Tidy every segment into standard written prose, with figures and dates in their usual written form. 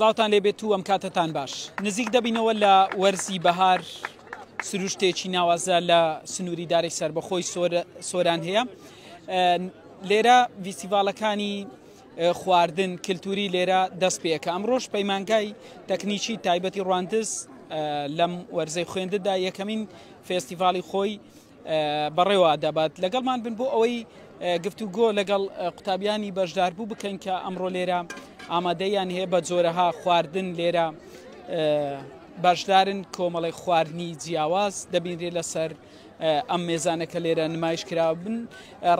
سڵاوتان لێبێت و ئەم کاتتان باش. نزیک دەبینەوە لە وەرزی بەهار سروشتێکی ناوازە لە سنووریدارێک سربەخۆی سۆران هەیە. لێرە ڤیسیڤالەکانی خواردن کللتوری لێرە دەست پێەکە. ئەمڕۆژ پەیمانگای تەکنیکی تایبەتی ڕواندز لەم وەرزەی خوێندەدا یەکەمین فێستیڤالی خۆی بەڕێوە دەبات. لەگەڵمان بن بۆ ئەوەی گفتوگۆ لەگەڵ قوتابیانی بەشداربوو بکەین کە ئەمڕۆ لێرە ئامادەیان هەیە بە جۆرەها خواردن لێرە بەشدارن کۆمەڵی خواردنی جیاواز دەبینرێت لەسەر ئەم مێزانەکە لێرە نمایش کراوە بن.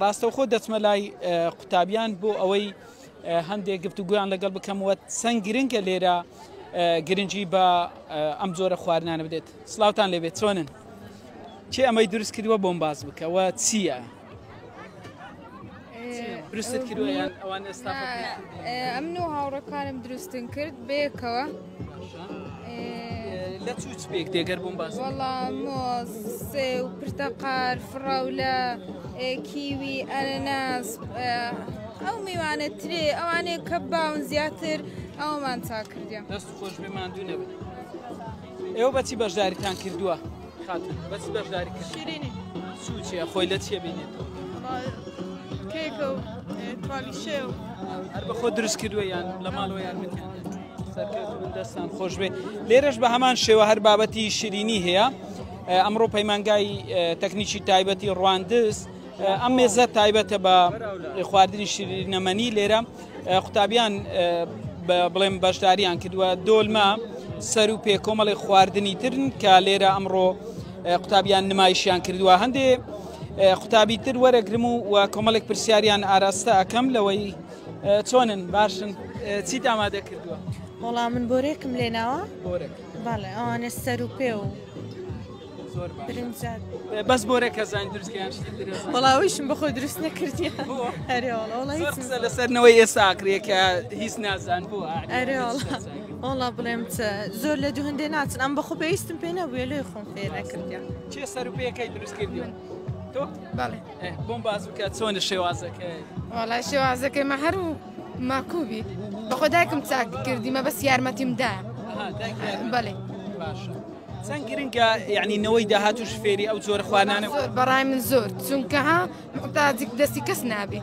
ڕاستەوخۆ دەچمە لای قوتابیان بۆ ئەوەی هەندێک گفتوگویان لەگەڵ بکەمەوە چەند گرنگە لێرە گرنگی بە ئەم جۆرە خواردنانە بدێت. سڵاوتان لێبێت، چۆنن؟ چێ ئەمەی دروست کردووە بۆم باز بکەوە چییە؟ دروستت کردووەیان ئەوان ئێستا ئەمن و هاوڕەکانم دروستن کرد بێکەوە لە چوچ پێک دێگەر بۆم باز وەڵام مۆز، سێو، پرتەقال، فڕەولە، کیوی، ئەنەناس، ئەو میوانە ترێ ئەوانەیە کە باون زیاتر ئەومان چاک کردیان. دەست خۆش بێ ماندوو نەبێت. ئێوە بەچی بەشداریتان کردووە؟ خاتون بەچی بەشداری کرد؟ شیرینی. چوچیە خۆی لە چیە بینێتەوە؟ کێکە و توالیشێ و هەر بە خۆ دروست کردووە یان لە ماڵەوە یارمەتیان سەرکەوتن دەستان خۆش بێ. لێرەش بە هەمان شێوە هەر بابەتی شیرینی هەیە. ئەمڕۆ پەیمانگای تەکنیکی تایبەتی ڕواندز ئەم مێزە تایبەتە بە خواردنی شیرینەمەنی. لێرە قوتابیان بڵێم بەشداریان کردووە دۆلمە سەر و پێ کۆمەڵی خواردنی ترن کە لێرە ئەمڕۆ قوتابیان نمایشیان کردووە. هەندێ قوتابی تر وەرەگرم و کۆمەڵێک پرسیاریان ئاراستە ئەەکەم لەوەی چۆنن باشن چیت ئامادە کردووە؟ وەڵام من بۆرێکم لێناوە بەڵێ ئەوانە سەر و پێ و برنجات بەس بۆرێک کەزان دروستیان وەڵاویشم بەخۆی دروست نەکردیان. لەسەرنەوەی ئێستا ئاکرێ کە هیچ نازان بوو. وەڵا بڵێم زۆر لە دوو هەندێ ناچن ئەم بەخۆ پێویستم پێ نەبووە لێ خۆم فێر نەکردیان. چێ سەر و پێەکەی دروست کردیوە؟ تۆ؟ بەڵێ. بۆم باز بکە چۆنە شێوازەکەی؟ وەڵای شێوازەکەی هەر و ماکوبی بەخۆ دایکم چاک کردیمە بەس یارمەتیم دا. بەڵێ. باشە. چەند گرنگە یعنی داهاتوش فێری ئەو جۆرە خواردنانە؟ بەڕای من زۆر چونکە ها محتاجێک دەستی کەس نابێ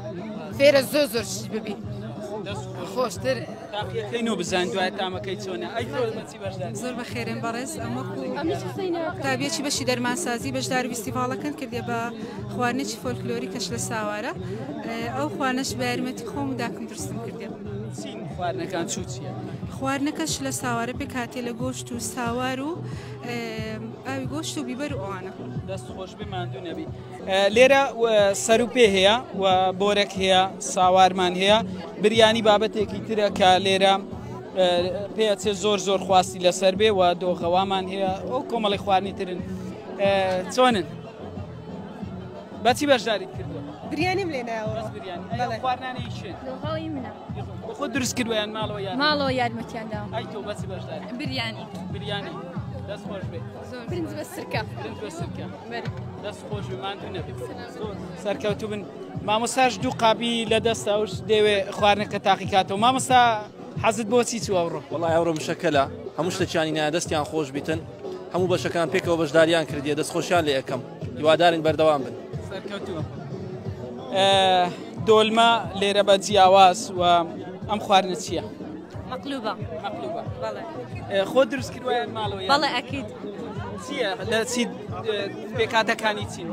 فێرە زۆر ببی خۆشتر تاقیەکەی نۆ بزان دوای تامەکەی چۆنە. ئەی زۆر بە خێرن بەڕێز ئەمە قوتابیەکی بەشی دەرمانسازی بەشدار فیستیڤاڵەکەن کردێ بە خواردنێکی فۆلکلۆری کەش لە ساوارە. ئەو خواردنەش بە یارمەتی خۆم و داکم دروستم کردێ. خواردنەکان چوچیە؟ خواردنەکەش لە ساوارە پێ کاتێ لە گۆشت و ساوار و ئاوی گۆشت و بیبەر و ئەوانە. دەست خۆش بێ ماندوو نەبی. لێرە سەر و پێ هەیە و بۆرەک هەیە ساوارمان هەیە. بریانی بابەتێکی ترە کە لێرە پێچێ زۆر خواستی لەسەر بێ و دۆخەوامان هەیە ئەو کۆمەڵی خواردنی ترن. چۆنن؟ بەچی بەشداریت کردووە؟ بریانیم لێناوە. خواردنانەی چێن؟ دۆخەڵی منە. خۆ دروست کردویان ماڵەوە یارمەتیاندا. ئەی تۆ بەچی بەشداری؟ بریانی. دەست خۆش بێ. برنج بە سرکە. دەست خۆش بێ ماندوو نەبێت. سەرکەوتوو بن. مامۆستاش دوو قاپی لە دەستە ئەوش دەوێ خواردنەکە تاقیکاتەوە. مامۆستا حەزت بۆچی چووە ئەوڕۆ؟ وەڵای ئەوڕۆ مشەکەلە هەموو شتێکیانی نایە دەستیان خۆش بیتن هەموو بەشەکان پێکەوە بەشداریان کردیە دەستخۆشیان لێ یەکەم هیوادارین بەردەوام بن. سەرکەوتووە. دۆلمە لێرە بە جیاواز و ئەم خواردنە چییە؟ مەقلوبە. بەڵێ. خۆ دروست کردوایان ماڵەوە؟ بەڵێ ئەکید. چییە؟ لە چی پێکاتەکانی چین؟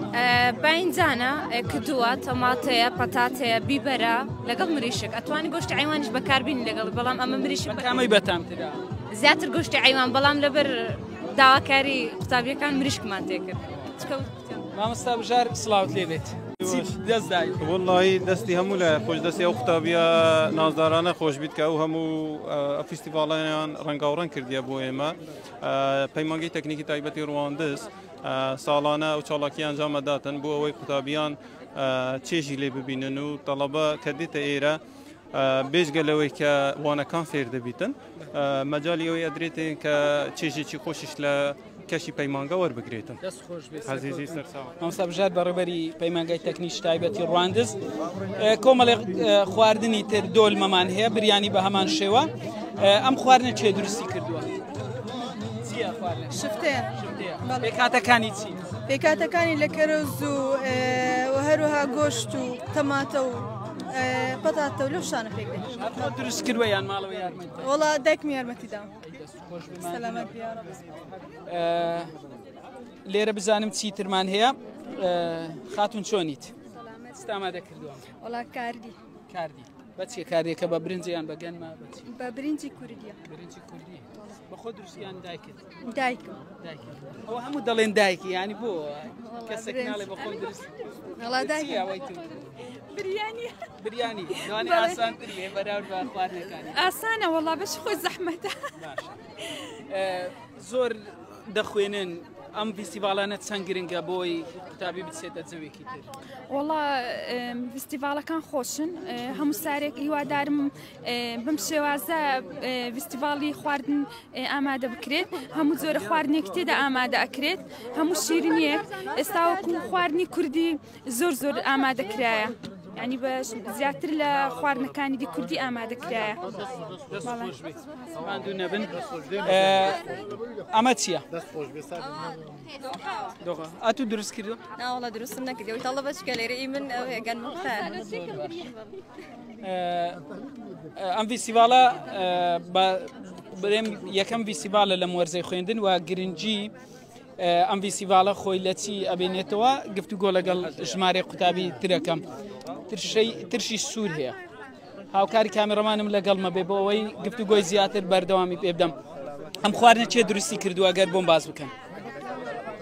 باینجانە کردووە تەماتەیە پەتاتەیە بیبەرە لەگەڵ مریشک ئەتوانی گۆشتی عیوانیش بەکاربین لەگەڵ بەڵام ئەمە مریشک کامەی بەتامترا زیاتر گۆشتی عیوان بەڵام لەبەر داواکاری قوتابیەکان مریشکمان تێکرد. مامۆستا بژار سڵاوت لێبێت. دەست دای وەڵڵاهی دەستی هەموو لە خۆش دەستی ئەو قوتابیە نازدارانە خۆش بیت کە ئەو هەموو فیستیڤاڵیان ڕەنگاوڕەنگ کردیە بۆ ئێمە. پەیمانگەی تەکنیکی تایبەتی ڕواندز ساڵانە ئەو چاڵاکی ئەنجامەداتن بۆ ئەوەی قوتابیان چێژی لێ ببینن و تەڵەبە کە دێتە ئێرە بێژگە لەوەی کە وانەکان فێر دەبیتن مەجای ئەوەی ئەدرێتن کە چێژێکی خۆشیش لە کەشی پەیمانگە وەربگرێتن. عەزیزی سەرچاوە. مامۆستا بژار بەڕێوەبەری پەیمانگای تەکنیکی تایبەتی ڕواندز کۆمەڵێک خواردنی تر دۆلمەمان هەیە بریانی بە هەمان شێوە. ئەم خواردنە چێ دروستی کردووە؟ شفتەیە پێکاتەکانی چی؟ پێکاتەکانی لە کەرەوز و هەروەها گۆشت و تەماتە و پەتاتە و لەو شانە پێک دروست کردووە یان ماڵەوە یارمەتی؟ وەڵا دایکم یارمەتی دام. سەلامەت بیارە. لێرە بزانم چیترمان هەیە خاتون چۆنیت؟ ئامادە کردووە وڵا کاردی بەچی کارێکە بە برنجیان بە گەنما بە برنجی کوردیە برنجی کوردی بە خۆ دروستیان دایکت دایکم ئەوە هەموو دەڵێن دایکی ینی بۆ کەسێک ناڵێ بە خۆ درست وڵا دایکەوەی تو بریانی دوانی ئاسانتر لێ بەراورد بە خواردنەکانی ئاسانە وەڵا بەش خۆی زەحمەتە زۆر دەخوێنن ئەم فیستیڤالانە چەند گرنگە بۆی قوتابی بچێتە جەوێکی تر وەڵا فیستیڤالەکان خۆشن هەموو سارێک هیوادارم بم شێوازە فیستیڤاڵی خواردن ئامادە بکرێت هەموو جۆرە خواردنێک تێدا ئامادە ئەکرێت هەموو شیرینیەک ئێستا وەکو خواردنی کوردی زۆر ئامادەکرایە ینی بە زیاتر لە خواردنەکانی دی کوردی ئامادەکرایە ماندوو نەبن ئەمە چییە؟ ئەتو دروست کردو؟ ناوەڵە دروستم نەکردی تەڵە بەچکە لێرەی من ئەو هێگەن مختار ئەم فیستیڤالە بەرێم یەکەم فیستیڤالە لەم وەرزەی خوێندن و گرنگی ئەم فیستیڤالە خۆی لە چی ئەبێنێتەوە گفتوگۆ لەگەڵ ژمارە قوتابی ترەکەم ترشی سوور هەیە هاوکاری کامێڕەمانم لەگەڵمە بێ بۆ ئەوەی گفتوگۆی زیاتر بەردەوامی پێ بدەم ئەم خواردنە چێ دروستی کردووە گەر بۆم باز بکەن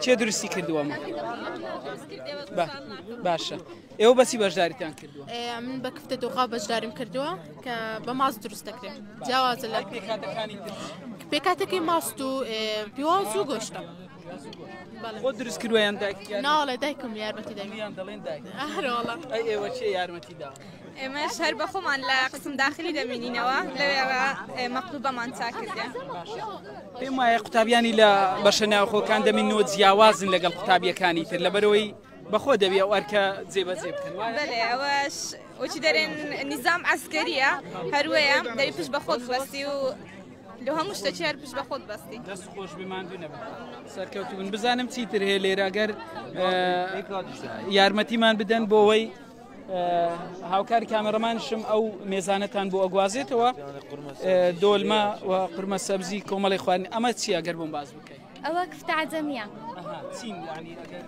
چێ دروستی کردووەمە باشە ئێوە بەچی بەشداریتان کردووە؟ من بە کفتە دۆخا بەشداریم کردووە کە بە ماست دروست دەکرێت جیاوازە لە پێکاتەکەی ماست و پیاز و گۆشتە خۆ دروست کردووەیان دایک ناڵێ دایکم یارمەتی دایمیان دەڵێن دایک ئەهرەوەڵە ئێوە چێ یارمەتی دا؟ ئێمەش هەر بە خۆمان لە قسم داخلی دەمێنینەوە لەوێەوە مەقلوبەمان چا کردێ پێم وایە قوتابیانی لە بەشە ناوخۆکان دەمێنەوە جیاوازن لەگەڵ قوتابیەکانی تر لەبەرەوەی بەخۆ دەبێ ئەوەرکە جێبەجێ بکەن بەڵێ ئەوەش وەچی دەرێن نیزام عەسکەریە هەروەیە دەبی پشت بە خۆت بەستی و لە هەموو شتێکی هەر پشت بە خۆت بەستی دەست خۆش بماندوو نەبن سەرکەوتو بن بزانم چیتر هەیە لێرە ئەگەر یارمەتیمان بدەن بۆ ئەوەی هاوکاری کامێڕەمانشم ئەو میێزانەتان بۆ ئەگوازێتەوە دۆلمە و قورمە سەبزی کۆمەڵی خواردن ئەمە چیە ئەگەر بۆم باز بکەین ئەوە کفتە عەجەمیە چین ینی ئەگەر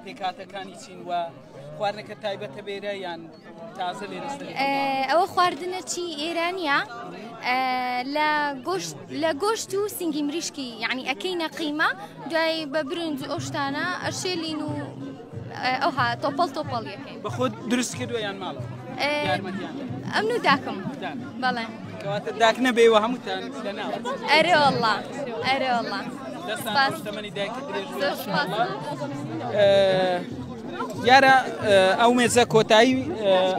پێکاتەکانی چین و خواردنەکە تایبەتە بێرە یان تازە لێرەست ئەوە خواردنەکی ئێرانیە لە گۆشت و سینگی مریشکی یعنی ئەکەینە قیمە دوای بە برنج و ئەوشتانە ئەشێلین و ئەوها تۆپەڵ یەکەین بە خۆت دروست کردووە یان ماڵەوە ئەمن و داکەم بەڵێ کەواتە داک نەبێەوە هەمووتان لەناوە ئەرێ وەڵڵا دەستانی دایکە درێژ یارە ئەو مێزە کۆتایی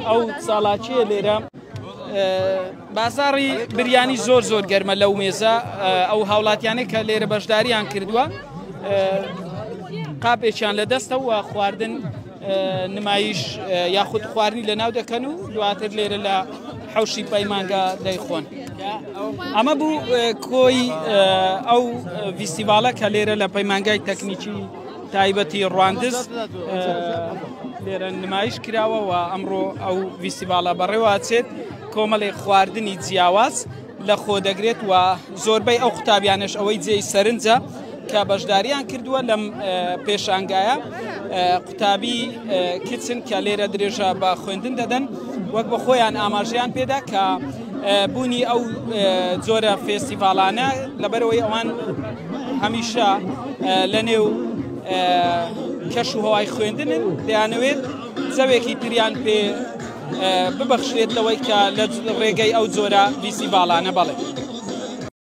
ئەو ساڵاچیە لێرە بازاڕی بریانی زۆر گەرمە لەو مێزە ئەو هاوڵاتیانەی کە لێرە بەشداریان کردووە قاپێکیان لە دەستەوە خواردن نمایش یاخود خواردنی لە ناو دەکەن و دواتر لێرە لە حوشی پەیمانگە دەیخۆن ئەمە بوو کۆی ئەو فیستیڤالە کە لێرە لە پەیمانگای تەکنیکی تایبەتی ڕواندز لێرە نمایش کراوە و ئەمڕۆ ئەو فیستیڤالە بەڕێوەچێت کۆمەڵی خواردنی جیاواز لە خۆ دەگرێت و زۆربەی ئەو قوتابیانش ئەوەی جێی سەرنجە کە بەشداریان کردووە لەم پێشانگایە قوتابی کچن کە لێرە درێژە بە خوێندن دەدەن وەک بە خۆیان ئاماژەیان پێدا کە بوونی ئەو جۆرە فێستیڤالانە لەبەرەوەی ئەوان هەمیشە لە نێو کەش و هەوای خوێندنن دەیانەوێت زەوێکی تریان پێ ببەخشێت لەوەی کە لە ڕێگەی ئەو جۆرە فیستیڤالانە بەڵێ